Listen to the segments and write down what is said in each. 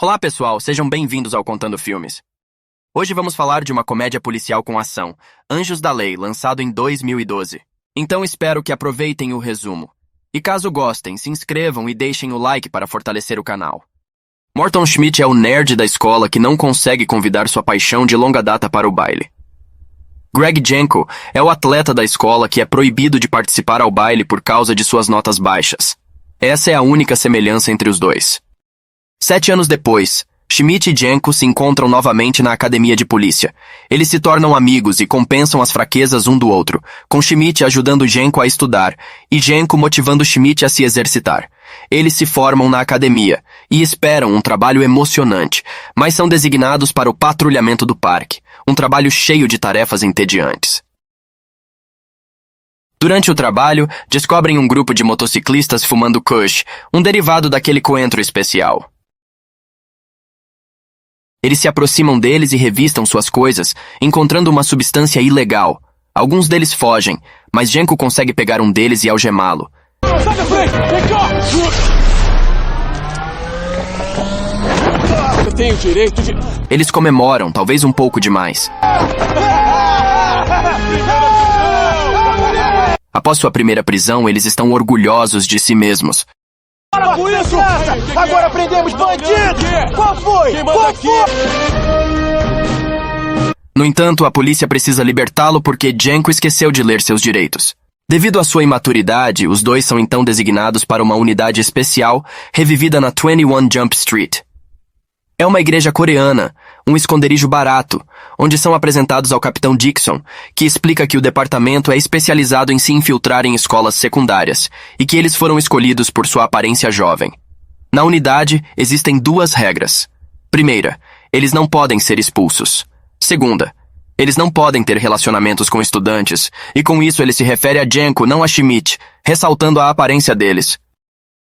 Olá, pessoal, sejam bem-vindos ao Contando Filmes. Hoje vamos falar de uma comédia policial com ação, Anjos da Lei, lançado em 2012. Então espero que aproveitem o resumo. E caso gostem, se inscrevam e deixem o like para fortalecer o canal. Morton Schmidt é o nerd da escola que não consegue convidar sua paixão de longa data para o baile. Greg Janko é o atleta da escola que é proibido de participar ao baile por causa de suas notas baixas. Essa é a única semelhança entre os dois. 7 anos depois, Schmidt e Janko se encontram novamente na academia de polícia. Eles se tornam amigos e compensam as fraquezas um do outro, com Schmidt ajudando Janko a estudar e Janko motivando Schmidt a se exercitar. Eles se formam na academia e esperam um trabalho emocionante, mas são designados para o patrulhamento do parque, um trabalho cheio de tarefas entediantes. Durante o trabalho, descobrem um grupo de motociclistas fumando kush, um derivado daquele coentro especial. Eles se aproximam deles e revistam suas coisas, encontrando uma substância ilegal. Alguns deles fogem, mas Janko consegue pegar um deles e algemá-lo. Sai da frente! Vem cá! Eu tenho direito de... Eles comemoram, talvez um pouco demais. Após sua primeira prisão, eles estão orgulhosos de si mesmos. Para com isso! Agora prendemos bandidos! Qual foi? Qual foi? No entanto, a polícia precisa libertá-lo porque Janko esqueceu de ler seus direitos. Devido à sua imaturidade, os dois são então designados para uma unidade especial revivida na 21 Jump Street. É uma igreja coreana, um esconderijo barato, onde são apresentados ao Capitão Dixon, que explica que o departamento é especializado em se infiltrar em escolas secundárias e que eles foram escolhidos por sua aparência jovem. Na unidade, existem 2 regras. Primeira, eles não podem ser expulsos. Segunda, eles não podem ter relacionamentos com estudantes, e com isso ele se refere a Janko, não a Schmidt, ressaltando a aparência deles.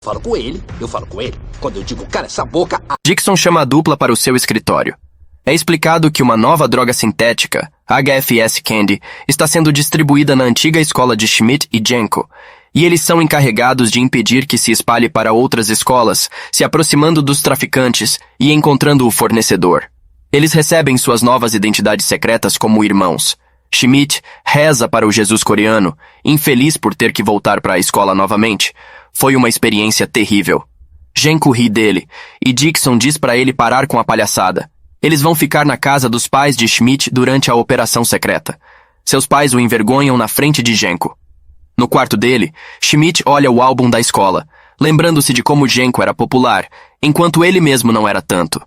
Eu falo com ele. Quando eu digo, cara, essa boca... Dixon chama a dupla para o seu escritório. É explicado que uma nova droga sintética, HFS Candy, está sendo distribuída na antiga escola de Schmidt e Janko, e eles são encarregados de impedir que se espalhe para outras escolas, se aproximando dos traficantes e encontrando o fornecedor. Eles recebem suas novas identidades secretas como irmãos. Schmidt reza para o Jesus coreano, infeliz por ter que voltar para a escola novamente. Foi uma experiência terrível. Janko ri dele, e Dixon diz para ele parar com a palhaçada. Eles vão ficar na casa dos pais de Schmidt durante a operação secreta. Seus pais o envergonham na frente de Janko. No quarto dele, Schmidt olha o álbum da escola, lembrando-se de como Janko era popular, enquanto ele mesmo não era tanto.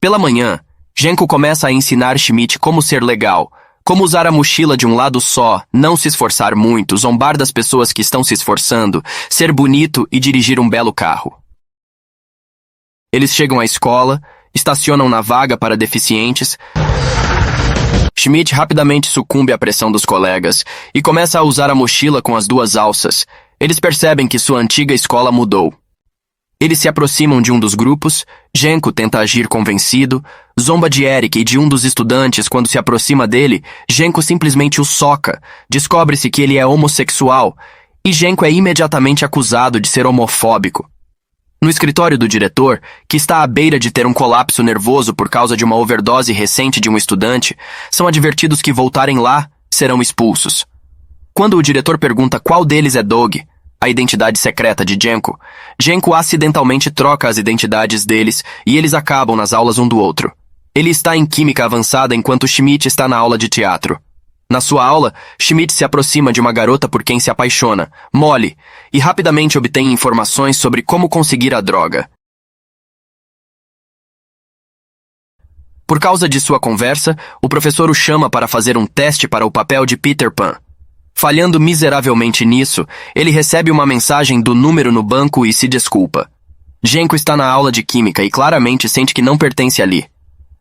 Pela manhã, Janko começa a ensinar Schmidt como ser legal, como usar a mochila de um lado só, não se esforçar muito, zombar das pessoas que estão se esforçando, ser bonito e dirigir um belo carro. Eles chegam à escola, estacionam na vaga para deficientes. Schmidt rapidamente sucumbe à pressão dos colegas e começa a usar a mochila com as 2 alças. Eles percebem que sua antiga escola mudou. Eles se aproximam de um dos grupos, Janko tenta agir convencido, zomba de Eric e de um dos estudantes quando se aproxima dele, Janko simplesmente o soca, descobre-se que ele é homossexual, e Janko é imediatamente acusado de ser homofóbico. No escritório do diretor, que está à beira de ter um colapso nervoso por causa de uma overdose recente de um estudante, são advertidos que voltarem lá, serão expulsos. Quando o diretor pergunta qual deles é Doug, a identidade secreta de Janko, Janko acidentalmente troca as identidades deles e eles acabam nas aulas um do outro. Ele está em química avançada enquanto Schmidt está na aula de teatro. Na sua aula, Schmidt se aproxima de uma garota por quem se apaixona, Molly, e rapidamente obtém informações sobre como conseguir a droga. Por causa de sua conversa, o professor o chama para fazer um teste para o papel de Peter Pan. Falhando miseravelmente nisso, ele recebe uma mensagem do número no banco e se desculpa. Janko está na aula de química e claramente sente que não pertence ali.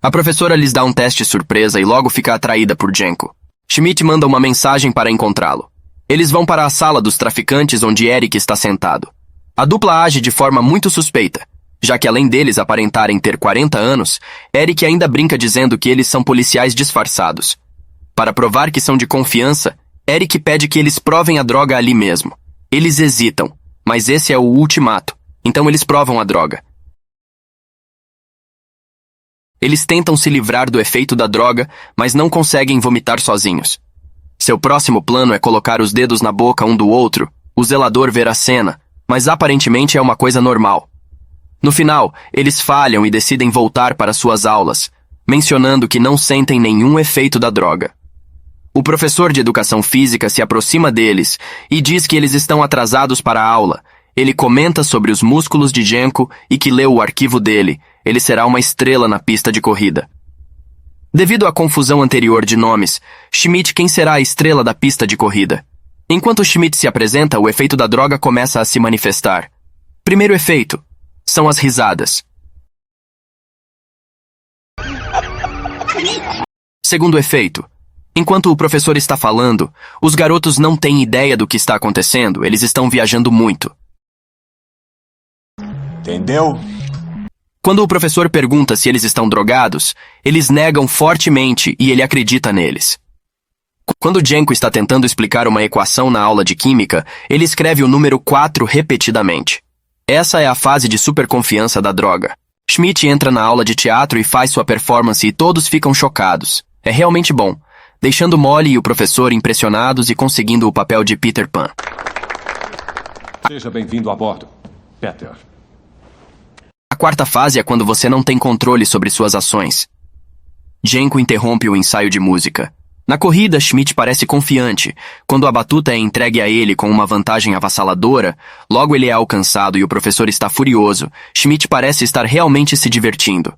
A professora lhes dá um teste surpresa e logo fica atraída por Janko. Schmidt manda uma mensagem para encontrá-lo. Eles vão para a sala dos traficantes onde Eric está sentado. A dupla age de forma muito suspeita, já que além deles aparentarem ter 40 anos, Eric ainda brinca dizendo que eles são policiais disfarçados. Para provar que são de confiança, Eric pede que eles provem a droga ali mesmo. Eles hesitam, mas esse é o ultimato, então eles provam a droga. Eles tentam se livrar do efeito da droga, mas não conseguem vomitar sozinhos. Seu próximo plano é colocar os dedos na boca um do outro. O zelador vê a cena, mas aparentemente é uma coisa normal. No final, eles falham e decidem voltar para suas aulas, mencionando que não sentem nenhum efeito da droga. O professor de educação física se aproxima deles e diz que eles estão atrasados para a aula. Ele comenta sobre os músculos de Jenko e que leu o arquivo dele. Ele será uma estrela na pista de corrida. Devido à confusão anterior de nomes, Schmidt quem será a estrela da pista de corrida? Enquanto Schmidt se apresenta, o efeito da droga começa a se manifestar. Primeiro efeito são as risadas. Segundo efeito, enquanto o professor está falando, os garotos não têm ideia do que está acontecendo, eles estão viajando muito. Entendeu? Quando o professor pergunta se eles estão drogados, eles negam fortemente e ele acredita neles. Quando Jenko está tentando explicar uma equação na aula de química, ele escreve o número 4 repetidamente. Essa é a fase de superconfiança da droga. Schmidt entra na aula de teatro e faz sua performance e todos ficam chocados. É realmente bom, deixando Molly e o professor impressionados e conseguindo o papel de Peter Pan. Seja bem-vindo a bordo, Peter. A quarta fase é quando você não tem controle sobre suas ações. Jenko interrompe o ensaio de música. Na corrida, Schmidt parece confiante. Quando a batuta é entregue a ele com uma vantagem avassaladora, logo ele é alcançado e o professor está furioso. Schmidt parece estar realmente se divertindo.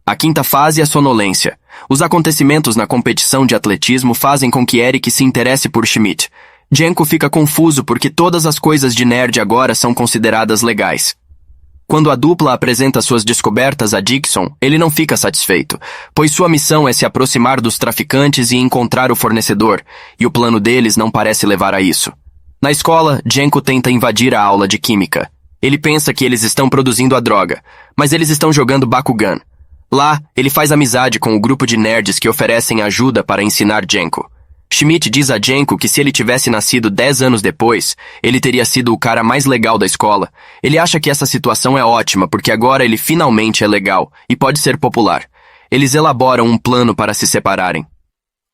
A quinta fase é a sonolência. Os acontecimentos na competição de atletismo fazem com que Eric se interesse por Schmidt. Jenko fica confuso porque todas as coisas de nerd agora são consideradas legais. Quando a dupla apresenta suas descobertas a Dixon, ele não fica satisfeito, pois sua missão é se aproximar dos traficantes e encontrar o fornecedor, e o plano deles não parece levar a isso. Na escola, Jenko tenta invadir a aula de química. Ele pensa que eles estão produzindo a droga, mas eles estão jogando Bakugan. Lá, ele faz amizade com o grupo de nerds que oferecem ajuda para ensinar Jenko. Schmidt diz a Jenko que se ele tivesse nascido 10 anos depois, ele teria sido o cara mais legal da escola. Ele acha que essa situação é ótima porque agora ele finalmente é legal e pode ser popular. Eles elaboram um plano para se separarem.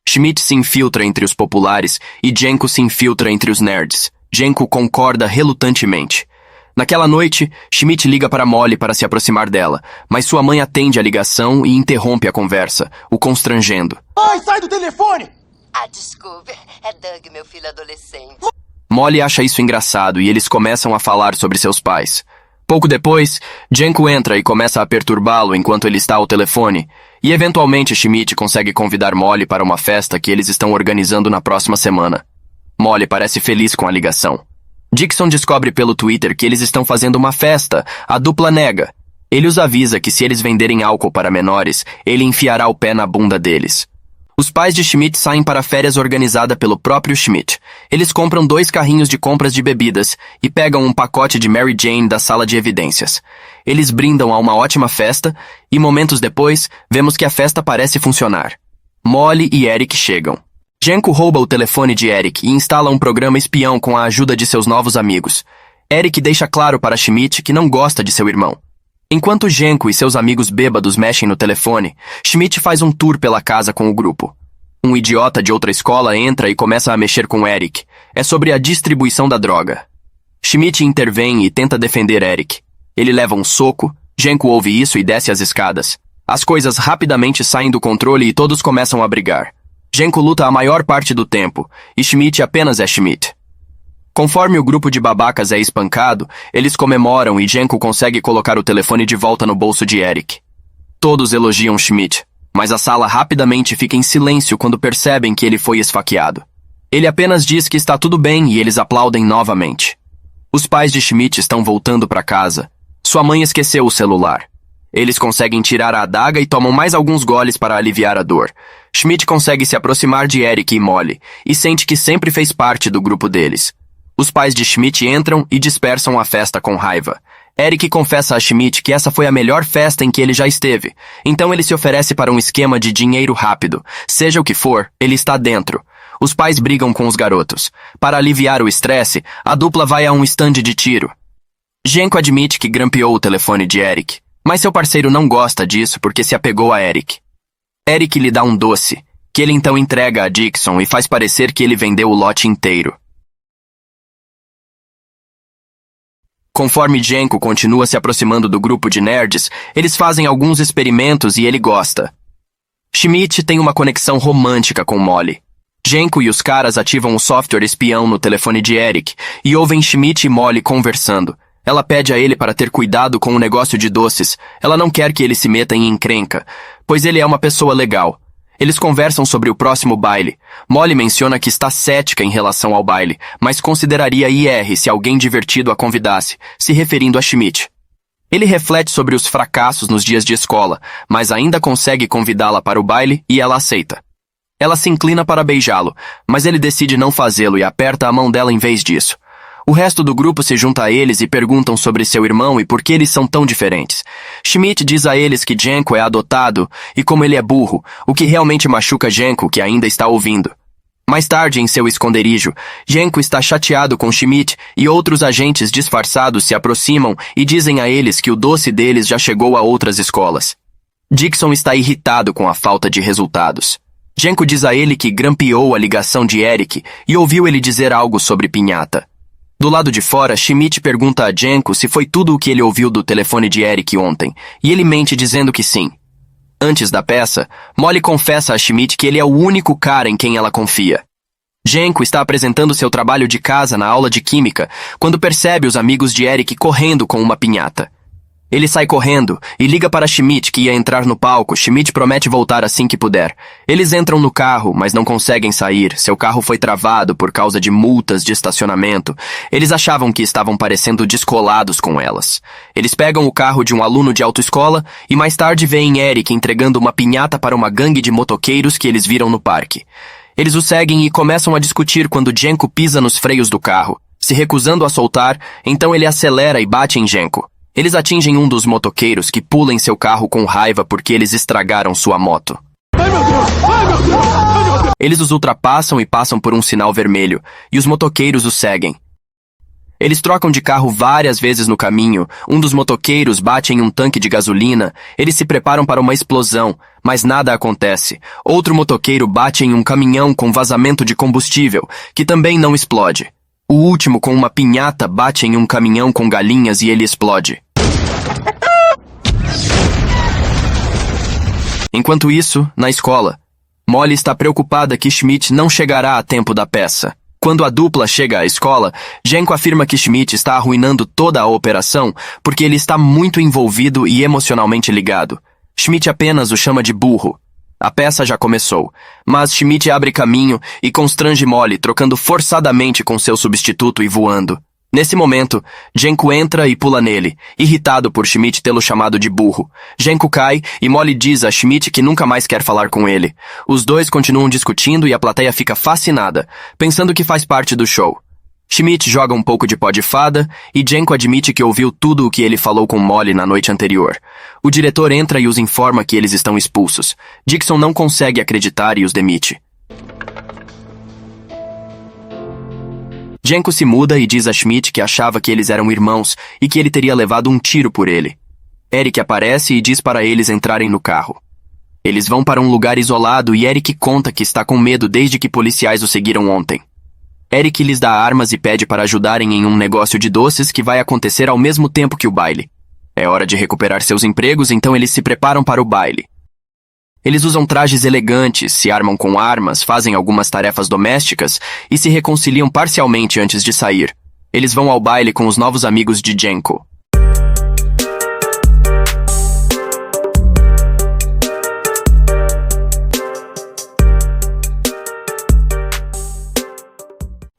Schmidt se infiltra entre os populares e Jenko se infiltra entre os nerds. Jenko concorda relutantemente. Naquela noite, Schmidt liga para Molly para se aproximar dela, mas sua mãe atende a ligação e interrompe a conversa, o constrangendo. Ai, sai do telefone! Ah, desculpe. É Doug, meu filho adolescente. Molly acha isso engraçado e eles começam a falar sobre seus pais. Pouco depois, Jenko entra e começa a perturbá-lo enquanto ele está ao telefone, e eventualmente Schmidt consegue convidar Molly para uma festa que eles estão organizando na próxima semana. Molly parece feliz com a ligação. Dixon descobre pelo Twitter que eles estão fazendo uma festa, a dupla nega. Ele os avisa que se eles venderem álcool para menores, ele enfiará o pé na bunda deles. Os pais de Schmidt saem para férias organizada pelo próprio Schmidt. Eles compram 2 carrinhos de compras de bebidas e pegam um pacote de Mary Jane da sala de evidências. Eles brindam a uma ótima festa e momentos depois, vemos que a festa parece funcionar. Molly e Eric chegam. Jenko rouba o telefone de Eric e instala um programa espião com a ajuda de seus novos amigos. Eric deixa claro para Schmidt que não gosta de seu irmão. Enquanto Jenko e seus amigos bêbados mexem no telefone, Schmidt faz um tour pela casa com o grupo. Um idiota de outra escola entra e começa a mexer com Eric. É sobre a distribuição da droga. Schmidt intervém e tenta defender Eric. Ele leva um soco, Jenko ouve isso e desce as escadas. As coisas rapidamente saem do controle e todos começam a brigar. Jenko luta a maior parte do tempo, e Schmidt apenas é Schmidt. Conforme o grupo de babacas é espancado, eles comemoram e Jenko consegue colocar o telefone de volta no bolso de Eric. Todos elogiam Schmidt, mas a sala rapidamente fica em silêncio quando percebem que ele foi esfaqueado. Ele apenas diz que está tudo bem e eles aplaudem novamente. Os pais de Schmidt estão voltando para casa. Sua mãe esqueceu o celular. Eles conseguem tirar a adaga e tomam mais alguns goles para aliviar a dor. Schmidt consegue se aproximar de Eric e Molly e sente que sempre fez parte do grupo deles. Os pais de Schmidt entram e dispersam a festa com raiva. Eric confessa a Schmidt que essa foi a melhor festa em que ele já esteve, então ele se oferece para um esquema de dinheiro rápido. Seja o que for, ele está dentro. Os pais brigam com os garotos. Para aliviar o estresse, a dupla vai a um estande de tiro. Jenko admite que grampeou o telefone de Eric, Mas seu parceiro não gosta disso porque se apegou a Eric. Eric lhe dá um doce, que ele então entrega a Dixon e faz parecer que ele vendeu o lote inteiro. Conforme Jenko continua se aproximando do grupo de nerds, eles fazem alguns experimentos e ele gosta. Schmidt tem uma conexão romântica com Molly. Jenko e os caras ativam um software espião no telefone de Eric e ouvem Schmidt e Molly conversando. Ela pede a ele para ter cuidado com o negócio de doces. Ela não quer que ele se meta em encrenca, pois ele é uma pessoa legal. Eles conversam sobre o próximo baile. Molly menciona que está cética em relação ao baile, mas consideraria IR se alguém divertido a convidasse, se referindo a Schmidt. Ele reflete sobre os fracassos nos dias de escola, mas ainda consegue convidá-la para o baile e ela aceita. Ela se inclina para beijá-lo, mas ele decide não fazê-lo e aperta a mão dela em vez disso. O resto do grupo se junta a eles e perguntam sobre seu irmão e por que eles são tão diferentes. Schmidt diz a eles que Jenko é adotado e como ele é burro, o que realmente machuca Jenko, que ainda está ouvindo. Mais tarde, em seu esconderijo, Jenko está chateado com Schmidt e outros agentes disfarçados se aproximam e dizem a eles que o doce deles já chegou a outras escolas. Dixon está irritado com a falta de resultados. Jenko diz a ele que grampeou a ligação de Eric e ouviu ele dizer algo sobre pinhata. Do lado de fora, Schmidt pergunta a Jenko se foi tudo o que ele ouviu do telefone de Eric ontem, e ele mente dizendo que sim. Antes da peça, Molly confessa a Schmidt que ele é o único cara em quem ela confia. Jenko está apresentando seu trabalho de casa na aula de química quando percebe os amigos de Eric correndo com uma pinhata. Ele sai correndo e liga para Schmidt que ia entrar no palco. Schmidt promete voltar assim que puder. Eles entram no carro, mas não conseguem sair. Seu carro foi travado por causa de multas de estacionamento. Eles achavam que estavam parecendo descolados com elas. Eles pegam o carro de um aluno de autoescola e mais tarde veem Eric entregando uma pinhata para uma gangue de motoqueiros que eles viram no parque. Eles o seguem e começam a discutir quando Jenko pisa nos freios do carro. Se recusando a soltar, então ele acelera e bate em Jenko. Eles atingem um dos motoqueiros que pula em seu carro com raiva porque eles estragaram sua moto. Ai, meu Deus! Ai, meu Deus! Ai, meu Deus! Eles os ultrapassam e passam por um sinal vermelho, e os motoqueiros os seguem. Eles trocam de carro várias vezes no caminho, um dos motoqueiros bate em um tanque de gasolina, eles se preparam para uma explosão, mas nada acontece. Outro motoqueiro bate em um caminhão com vazamento de combustível, que também não explode. O último, com uma pinhata, bate em um caminhão com galinhas e ele explode. Enquanto isso, na escola, Molly está preocupada que Schmidt não chegará a tempo da peça. Quando a dupla chega à escola, Jenko afirma que Schmidt está arruinando toda a operação porque ele está muito envolvido e emocionalmente ligado. Schmidt apenas o chama de burro. A peça já começou, mas Schmidt abre caminho e constrange Molly, trocando forçadamente com seu substituto e voando. Nesse momento, Jenko entra e pula nele, irritado por Schmidt tê-lo chamado de burro. Jenko cai e Molly diz a Schmidt que nunca mais quer falar com ele. Os dois continuam discutindo e a plateia fica fascinada, pensando que faz parte do show. Schmidt joga um pouco de pó de fada e Jenko admite que ouviu tudo o que ele falou com Molly na noite anterior. O diretor entra e os informa que eles estão expulsos. Dixon não consegue acreditar e os demite. Jenko se muda e diz a Schmidt que achava que eles eram irmãos e que ele teria levado um tiro por ele. Eric aparece e diz para eles entrarem no carro. Eles vão para um lugar isolado e Eric conta que está com medo desde que policiais o seguiram ontem. Eric lhes dá armas e pede para ajudarem em um negócio de doces que vai acontecer ao mesmo tempo que o baile. É hora de recuperar seus empregos, então eles se preparam para o baile. Eles usam trajes elegantes, se armam com armas, fazem algumas tarefas domésticas e se reconciliam parcialmente antes de sair. Eles vão ao baile com os novos amigos de Jenko.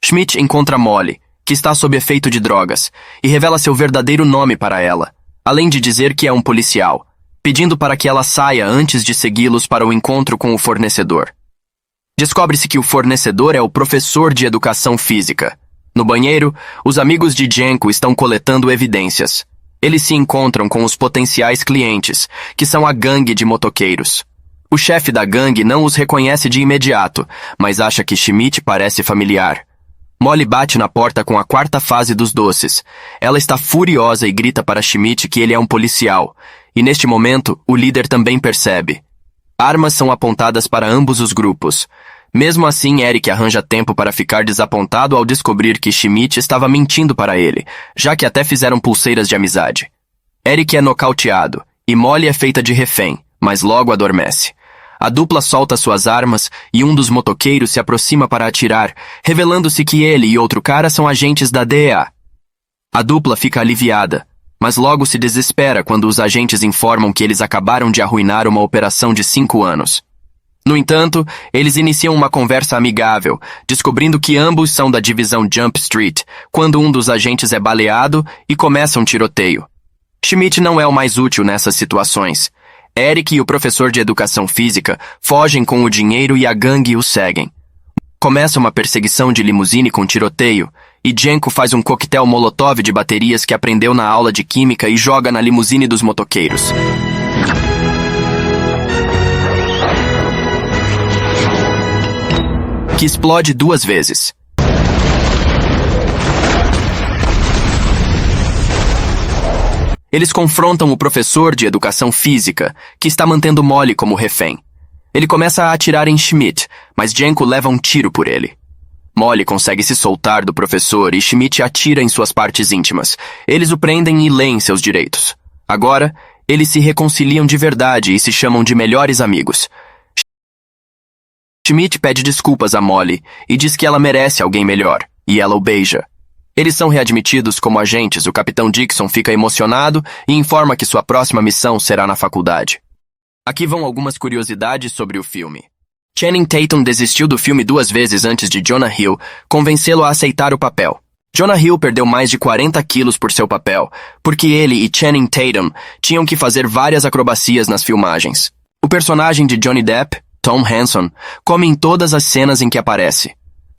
Schmidt encontra Molly, que está sob efeito de drogas, e revela seu verdadeiro nome para ela, além de dizer que é um policial, pedindo para que ela saia antes de segui-los para o encontro com o fornecedor. Descobre-se que o fornecedor é o professor de educação física. No banheiro, os amigos de Jenko estão coletando evidências. Eles se encontram com os potenciais clientes, que são a gangue de motoqueiros. O chefe da gangue não os reconhece de imediato, mas acha que Schmidt parece familiar. Molly bate na porta com a quarta fase dos doces. Ela está furiosa e grita para Schmidt que ele é um policial, E neste momento, o líder também percebe. Armas são apontadas para ambos os grupos. Mesmo assim, Eric arranja tempo para ficar desapontado ao descobrir que Schmidt estava mentindo para ele, já que até fizeram pulseiras de amizade. Eric é nocauteado, e Molly é feita de refém, mas logo adormece. A dupla solta suas armas e um dos motoqueiros se aproxima para atirar, revelando-se que ele e outro cara são agentes da DEA. A dupla fica aliviada, mas logo se desespera quando os agentes informam que eles acabaram de arruinar uma operação de 5 anos. No entanto, eles iniciam uma conversa amigável, descobrindo que ambos são da divisão Jump Street, quando um dos agentes é baleado e começa um tiroteio. Schmidt não é o mais útil nessas situações. Eric e o professor de educação física fogem com o dinheiro e a gangue os seguem. Começa uma perseguição de limusine com tiroteio, e Jenko faz um coquetel molotov de baterias que aprendeu na aula de química e joga na limusine dos motoqueiros. Que explode 2 vezes. Eles confrontam o professor de educação física, que está mantendo Molly como refém. Ele começa a atirar em Schmidt, mas Jenko leva um tiro por ele. Molly consegue se soltar do professor e Schmidt atira em suas partes íntimas. Eles o prendem e leem seus direitos. Agora, eles se reconciliam de verdade e se chamam de melhores amigos. Schmidt pede desculpas a Molly e diz que ela merece alguém melhor, e ela o beija. Eles são readmitidos como agentes. O Capitão Dixon fica emocionado e informa que sua próxima missão será na faculdade. Aqui vão algumas curiosidades sobre o filme. Channing Tatum desistiu do filme 2 vezes antes de Jonah Hill convencê-lo a aceitar o papel. Jonah Hill perdeu mais de 40 quilos por seu papel, porque ele e Channing Tatum tinham que fazer várias acrobacias nas filmagens. O personagem de Johnny Depp, Tom Hanson, come em todas as cenas em que aparece.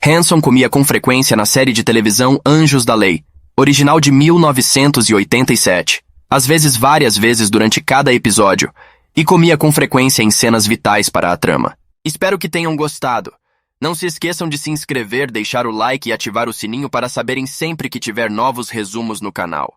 Hanson comia com frequência na série de televisão Anjos da Lei, original de 1987, às vezes várias vezes durante cada episódio, e comia com frequência em cenas vitais para a trama. Espero que tenham gostado. Não se esqueçam de se inscrever, deixar o like e ativar o sininho para saberem sempre que tiver novos resumos no canal.